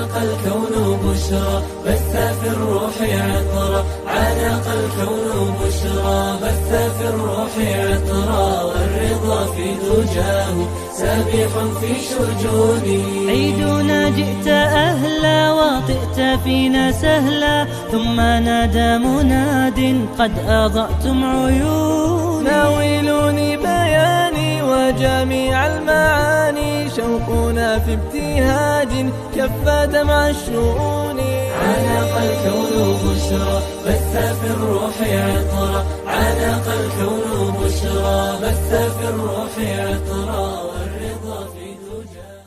عانق الكون بشرى بث في الروح عطرا عانق الكون بشرى بث في الروح عطرا والرضا في دجاه سابح في شجونه عيدنا جئت أهلا وطئت فينا سهلا ثم نادى مناد قد أضأتم عيوني ناولوني بياني وجميع المعاني شوقنا في ابتهاج كف دمع الشؤون عانق الكون بشرى بث في الروح عطرا عانق الكون بشرى بث في الروح عطرا والرضا في دجاه.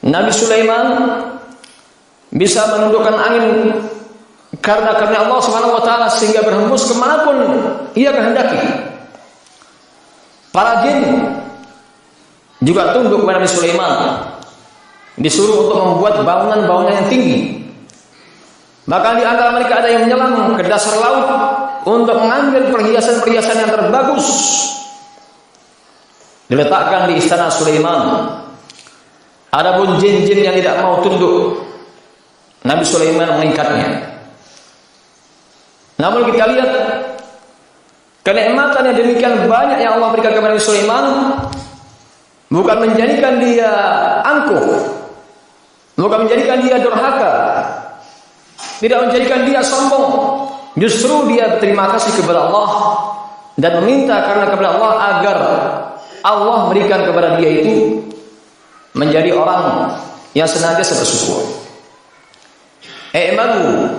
Nabi Sulaiman bisa menundukkan angin karena Allah Subhanahu wa taala sehingga berhembus kemanapun ia kehendaki. Para jin juga tunduk kepada Nabi Sulaiman. Disuruh untuk membuat bangunan-bangunan yang tinggi. Bahkan di antara mereka ada yang menyelam ke dasar laut untuk mengambil perhiasan-perhiasan yang terbagus diletakkan di istana Sulaiman. Adapun jin-jin yang tidak mau tunduk, Nabi Sulaiman mengikatnya. Namun kita lihat kenikmatan yang demikian banyak yang Allah berikan kepada Nabi Sulaiman bukan menjadikan dia angkuh, bukan menjadikan dia durhaka, tidak menjadikan dia sombong. Justru dia berterima kasih kepada Allah dan meminta karena kepada Allah agar Allah berikan kepada dia itu menjadi orang yang senantiasa bersyukur. I'malu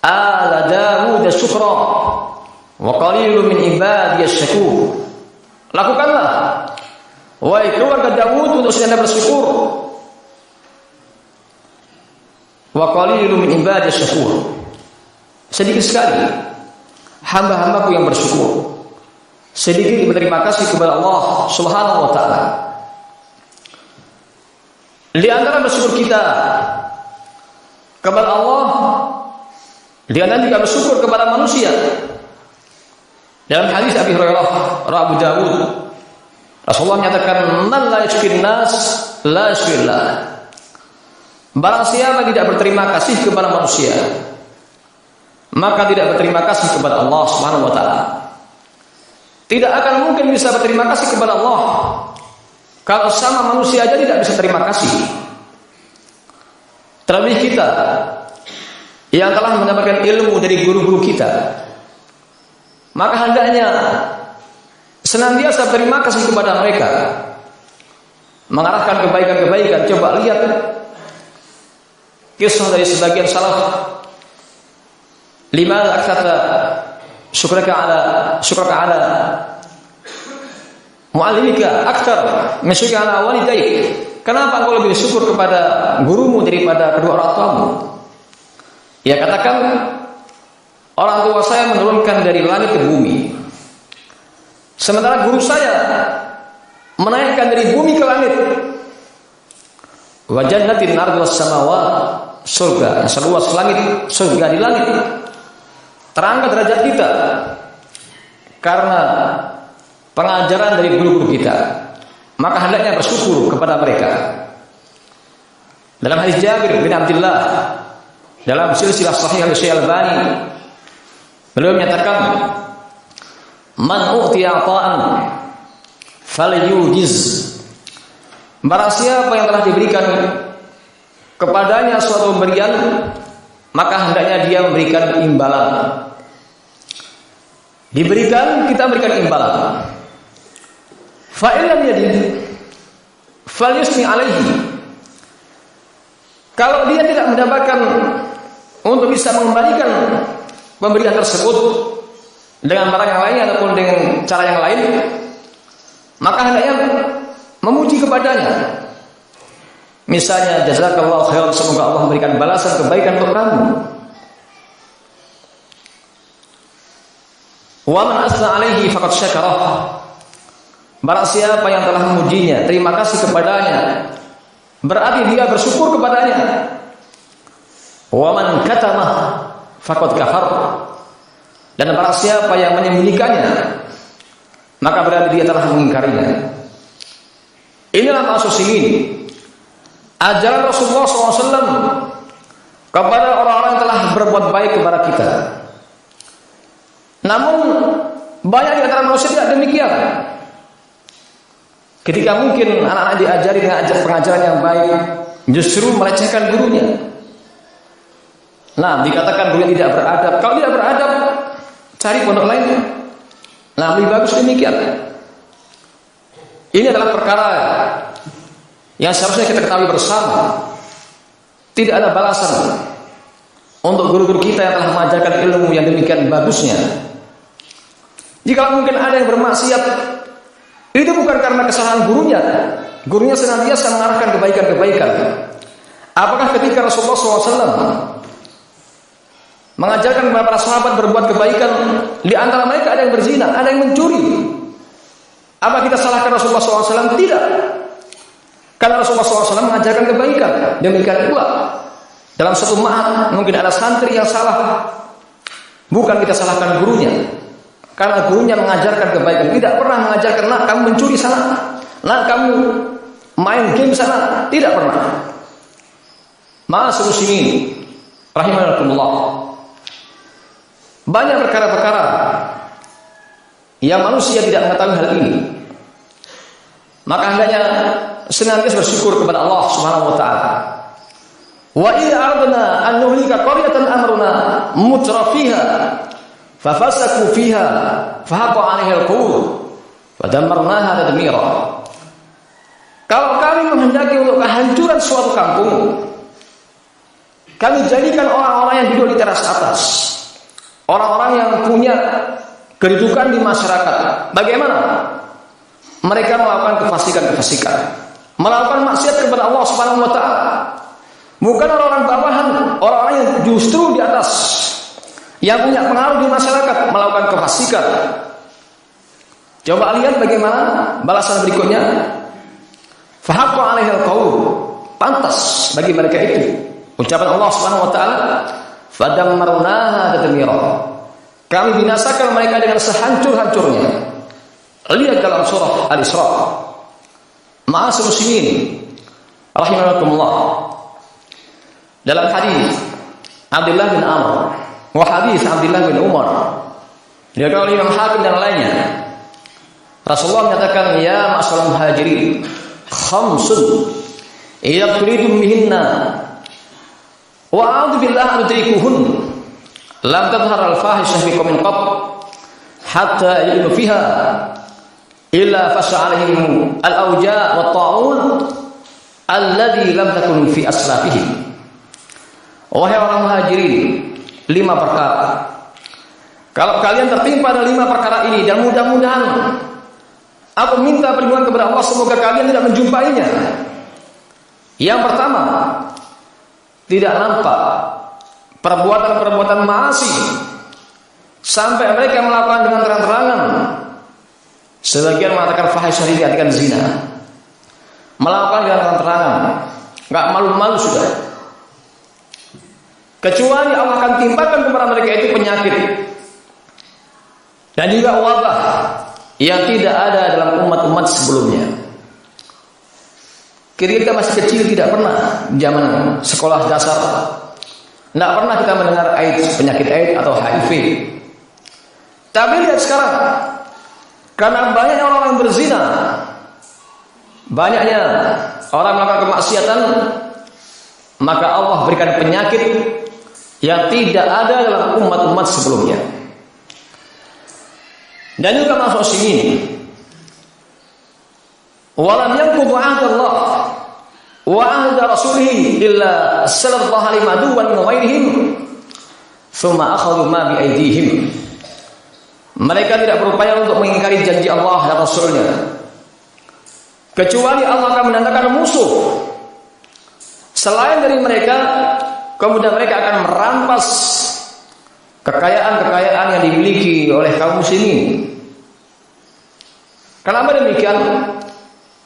ala Dawud syukra wa qalilun min ibadiyas syakur. Lakukanlah wahai keluarga Dawud untuk senantiasa bersyukur. Wa qalilun min ibadiyas syakur. Sedikit sekali hamba-hambaku yang bersyukur. Sedikit berterima kasih kepada Allah Subhanahu wa taala. Di antara bersyukur kita kepada Allah, di antara juga bersyukur kepada manusia. Dalam hadis Abi Hurairah, Abu Dawud, Rasulullah menyatakan, "Man la yashkurin nas la yashkurillah." Barang siapa tidak berterima kasih kepada manusia, maka tidak berterima kasih kepada Allah Subhanahu wa taala. Tidak akan mungkin bisa berterima kasih kepada Allah kalau sama manusia aja tidak bisa terima kasih. Terlebih kita yang telah mendapatkan ilmu dari guru-guru kita, maka hendaknya senantiasa berterima kasih kepada mereka, mengarahkan kebaikan-kebaikan. Coba lihat kisah dari sebagian salaf. Lima aktsata syukraka ala mu'allimika akthar min syukri ala walidaik. Kenapa engkau lebih bersyukur kepada gurumu daripada kedua orang tuamu? Ya, katakan orang tua saya menurunkan dari langit ke bumi, sementara guru saya menaikkan dari bumi ke langit. Wa jannatin ardu was samawat, surga yang seluas langit, surga di langit. Terangkat derajat kita karena pengajaran dari guru-guru kita, maka hendaknya bersyukur kepada mereka. Dalam hadis Jabir bin Abdullah dalam silsilah sahih Syekh Albani, beliau menyatakan, "Man utiya ta'an falyujiz." Barang siapa yang telah diberikan kepadanya suatu pemberian, maka hendaknya dia memberikan imbalan. Diberikan, kita berikan imbalan. Fa'ilam yadid falyusni alaihi. Kalau dia tidak mendapatkan untuk bisa mengembalikan pemberian tersebut dengan barang yang lain ataupun dengan cara yang lain, maka hendaknya memuji kepadanya. Misalnya, jazakallahu khairan, semoga Allah memberikan balasan kebaikan untuk kamu. Wa man asna alaihi faqad syakarah. Barang siapa yang telah memujinya, terima kasih kepadanya, berarti dia bersyukur kepadanya. Wa man katamah faqad kafar. Dan barang siapa yang menyembunyikannya, maka berarti dia telah mengingkarinya. Inilah maksud ini ajaran Rasulullah SAW kepada orang-orang yang telah berbuat baik kepada kita. Namun banyak di antara manusia tidak demikian. Ketika mungkin anak-anak diajari dengan pengajaran yang baik, justru melecehkan gurunya. Nah, dikatakan gurunya tidak beradab. Kalau tidak beradab, cari pondok lainnya. Nah, lebih bagus demikian. Ini adalah perkara yang seharusnya kita ketahui bersama. Tidak ada balasan untuk guru-guru kita yang telah mengajarkan ilmu yang demikian bagusnya. Jika mungkin ada yang bermaksiat, itu bukan karena kesalahan gurunya. Gurunya senantiasa mengarahkan kebaikan-kebaikan. Apakah ketika Rasulullah SAW mengajarkan kepada para sahabat berbuat kebaikan, di antara mereka ada yang berzina, ada yang mencuri, apa kita salahkan Rasulullah SAW? Tidak. Karena Rasulullah SAW mengajarkan kebaikan. Demikian pula dalam satu ma'had mungkin ada santri yang salah, bukan kita salahkan gurunya, karena gurunya mengajarkan kebaikan. Tidak pernah mengajarkan, nak kamu mencuri sana, nak kamu main game sana. Tidak pernah. Ma'asyiral muslimin rahimakumullah, banyak perkara-perkara yang manusia tidak mengetahui hal ini. Maka hendaknya senantiasa bersyukur kepada Allah Subhanahu wa taala. Wa idza aradna an nuhlika qaryatan amruna mutrafiha fafasaku fiha fahaqa 'alaiha al-qawl wa dammarnaha tadmira. Kalau kami menghendaki untuk kehancuran suatu kampung, kami jadikan orang-orang yang duduk di teras atas, orang-orang yang punya kedudukan di masyarakat. Bagaimana? Mereka melakukan kefasikan-kefasikan, melakukan maksiat kepada Allah Subhanahu wa taala. Bukan orang-orang bawahan, orang-orang yang justru di atas, yang punya pengaruh di masyarakat, melakukan kefasikan. Coba lihat bagaimana balasan berikutnya. Fahaqqa 'alaihal qaul. Pantas bagi mereka itu ucapan Allah Subhanahu wa taala, fadammarnaha tadmira. Kami binasakan mereka dengan sehancur-hancurnya. Lihat dalam surah Al-Isra. Ma'asyiral muslimin rahimakumullah, dalam hadis Abdullah bin Amr wa hadis Abdullah bin Umar, diriwayatkan oleh Imam Hakim dan lainnya, Rasulullah menyatakan, ya ma'asyiral muhajirin, khamsun idza turidum bihinna wa a'udzu billahi an tudrikuhun lam tadhhar al-fahishah fi qaumin qat hatta yajlu fiha illa fasha 'alaihim al-awja' wa ta'un alladhi lam takun fi aslafihim. Wahai orang muhajirin, 5 perkara. Kalau kalian tertimpa dengan 5 perkara ini, dan mudah-mudahan aku minta perlindungan kepada Allah semoga kalian tidak menjumpainya. Yang pertama, tidak nampak perbuatan-perbuatan maasi sampai mereka melakukan dengan terang-terangan. Sebagian mengatakan fahisyah diartikan zina, melakukan dengan terang-terangan, nggak malu-malu sudah. Kecuali Allah akan timpakan kepada mereka itu penyakit dan juga wabah yang tidak ada dalam umat-umat sebelumnya. Kita masih kecil tidak pernah zaman sekolah dasar, tidak pernah kita mendengar AIDS, penyakit AIDS atau HIV. Tapi lihat sekarang, karena banyaknya orang yang berzina, banyaknya orang melakukan kemaksiatan, maka Allah berikan penyakit yang tidak ada dalam umat-umat sebelumnya. Dan juga masuk sini, walam yanqudu 'ahdallah wa 'ahda rasulih illa sallallahu alaihi maduwan min ghairihim thumma akhadhu ma bi aydihim. Mereka tidak berupaya untuk mengingkari janji Allah dan Rasulnya, kecuali Allah akan mendatangkan musuh selain dari mereka, kemudian mereka akan merampas kekayaan-kekayaan yang dimiliki oleh kaum muslimin. Kenapa demikian?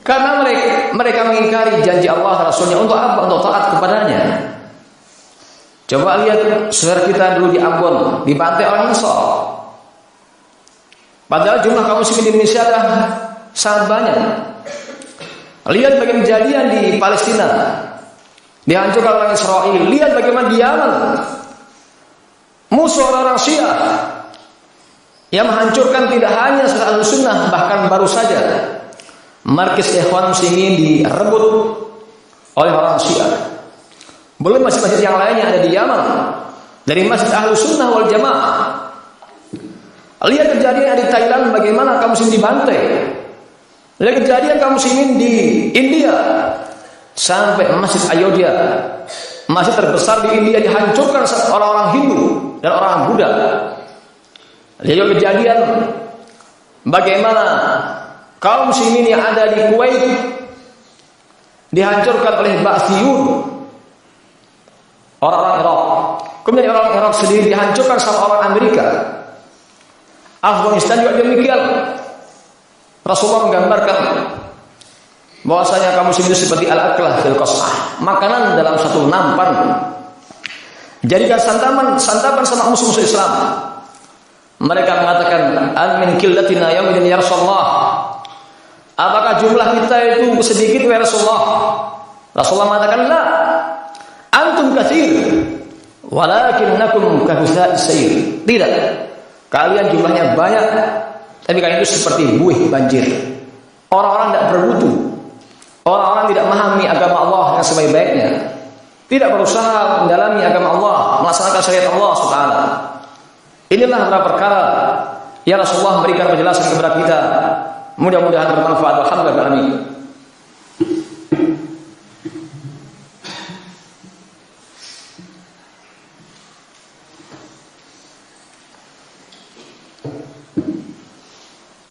Karena mereka mengingkari janji Allah dan Rasulnya. Untuk apa? Untuk taat kepadanya. Coba lihat saudara kita dulu di Ambon, dibantai orang Nasrani. Padahal jumlah kaum muslimin di Indonesia adalah sangat banyak. Lihat bagaimana kejadian di Palestina, dihancurkan orang Israel. Lihat bagaimana di Yaman, musuh orang Syiah yang menghancurkan tidak hanya Ahlussunnah, bahkan baru saja markis Ikhwan Muslimin direbut oleh orang Syiah. Belum masjid-masjid yang lainnya ada di Yaman dari Masjid Ahlussunnah wal Jamaah. Lihat kejadian di Thailand bagaimana kaum muslimin dibantai. Lihat kejadian kaum muslimin di India sampai Masjid Ayodhya, masjid terbesar di India, dihancurkan orang-orang Hindu dan orang Buddha. Lihat kejadian bagaimana kaum muslimin yang ada di Kuwait dihancurkan oleh Ba'athiyun, orang-orang Irak. Kemudian orang Irak sendiri dihancurkan sama orang Amerika. Afghanistan juga demikian. Rasulullah menggambarkan bahwasanya kaum muslimin seperti al-aklah fil qas'ah, makanan dalam satu nampan. Jadikan santapan sama musuh-musuh Islam. Mereka mengatakan, "An min qillatina yawmin ya Rasulullah." Apakah jumlah kita itu sedikit ya Rasulullah? Rasulullah mengatakan, "La, antum katsir, walakinnakum kahusa'is sayr." Tidak. Kalian jumlahnya banyak, tapi kalian itu seperti buih banjir. Orang-orang tidak berwudu. Orang-orang tidak memahami agama Allah yang sebaik-baiknya. Tidak berusaha mendalami agama Allah, melaksanakan syariat Allah Subhanahu. Inilah beberapa perkara yang Rasulullah memberikan penjelasan kepada kita. Mudah-mudahan bermanfaat. Alhamdulillah. Amin.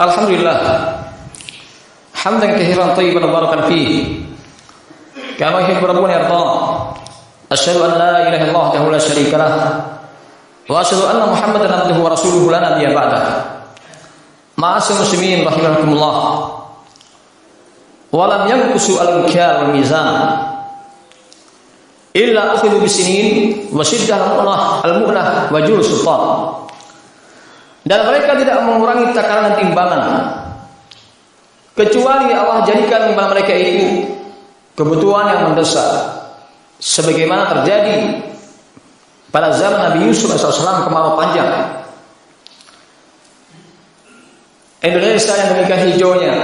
Alhamdulillah. Hamdan katsiran thayyiban mubarakan fihi. Kama yuhibbu rabbuna yarda. Asyhadu an la ilaha illallah wahdahu la syarika lah. Wa asyhadu anna Muhammadan abduhu wa rasuluhu la nabiyya ba'dah. Ma'asyiral muslimin rahimakumullah. Wa lam yanqusu al-mikyal wal mizan illa akhidhu bisinin wa shiddah al-mu'nah wa jur sultan. Dan mereka tidak mengurangi takaran dan timbangan kecuali Allah jadikan kepada mereka itu kebutuhan yang mendesak, sebagaimana terjadi pada zaman Nabi Yusuf AS kemarau panjang. Indonesia yang demikian hijaunya,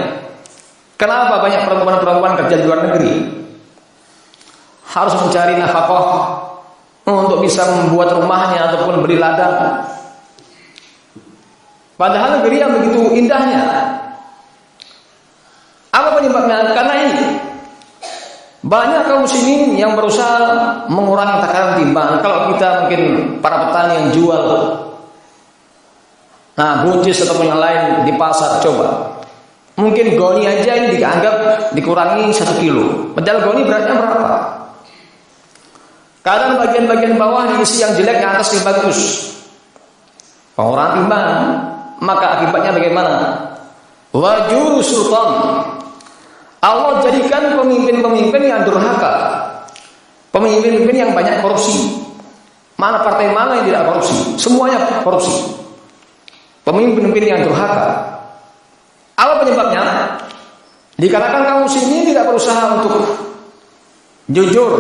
kenapa banyak perempuan-perempuan kerja di luar negeri harus mencari nafkah untuk bisa membuat rumahnya ataupun beli ladang, padahal negeri yang begitu indahnya. Apa penyebabnya? Karena ini banyak kaum muslimin yang berusaha mengurangi takaran timbangan. Kalau kita mungkin para petani yang jual buncis ataupun yang lain di pasar, coba mungkin goni aja ini dianggap dikurangi 1 kilo. Padahal goni beratnya berapa? Kadang bagian-bagian bawah diisi yang jelek, yang atas yang bagus. Pengurangan timbangan. Maka akibatnya bagaimana? Wajur sultan. Allah jadikan pemimpin-pemimpin yang durhaka, pemimpin-pemimpin yang banyak korupsi. Mana partai mana yang tidak korupsi? Semuanya korupsi. Pemimpin-pemimpin yang durhaka. Apa penyebabnya? Dikarenakan kaum muslimin tidak berusaha untuk jujur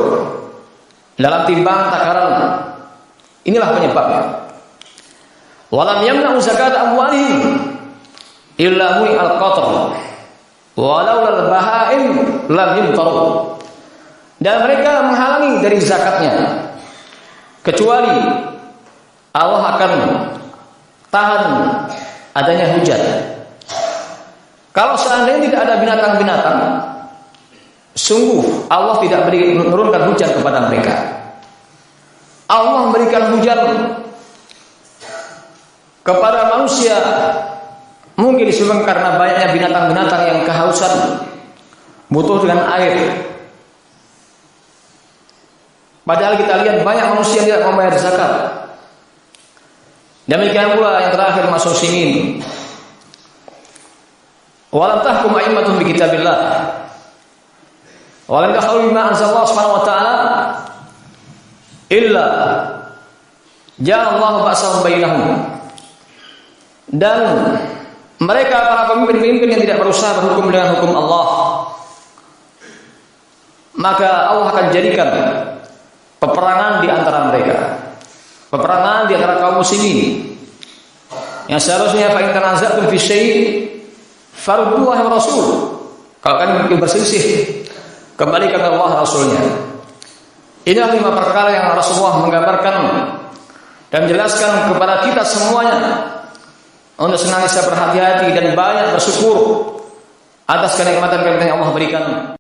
dalam timbangan takaran. Inilah penyebabnya. Walam yamna'u zakat amwalihim illa mui al-qatr walau lal bahaim lam yumtaru. Dan mereka menghalangi dari zakatnya kecuali Allah akan tahan adanya hujan. Kalau seandainya tidak ada binatang-binatang, sungguh Allah tidak menurunkan hujan kepada mereka. Allah memberikan hujan kepada manusia mungkin disebabkan karena banyaknya binatang-binatang yang kehausan, butuh dengan air. Padahal kita lihat banyak manusia yang tidak membayar zakat. Demikian pula yang terakhir masuk sini. Walam tahkum a'immatun bi kitabillah. Walam takhlu bima anzalallahu subhanahu wa ta'ala illa ja'allahu ba'sahum bainahum. Dan mereka para pemimpin-pemimpin yang tidak berusaha berhukum dengan hukum Allah, maka Allah akan jadikan peperangan di antara mereka, peperangan di antara kaum muslimin yang seharusnya fa in tanaza'tum fi syai' farudduhu ila Rasul. Kalau kalian berselisih, kembalikan ke Allah Rasulnya. Inilah 5 perkara yang Rasulullah menggambarkan dan menjelaskan kepada kita semuanya untuk senantiasa berhati-hati dan banyak bersyukur atas kenikmatan yang Allah berikan.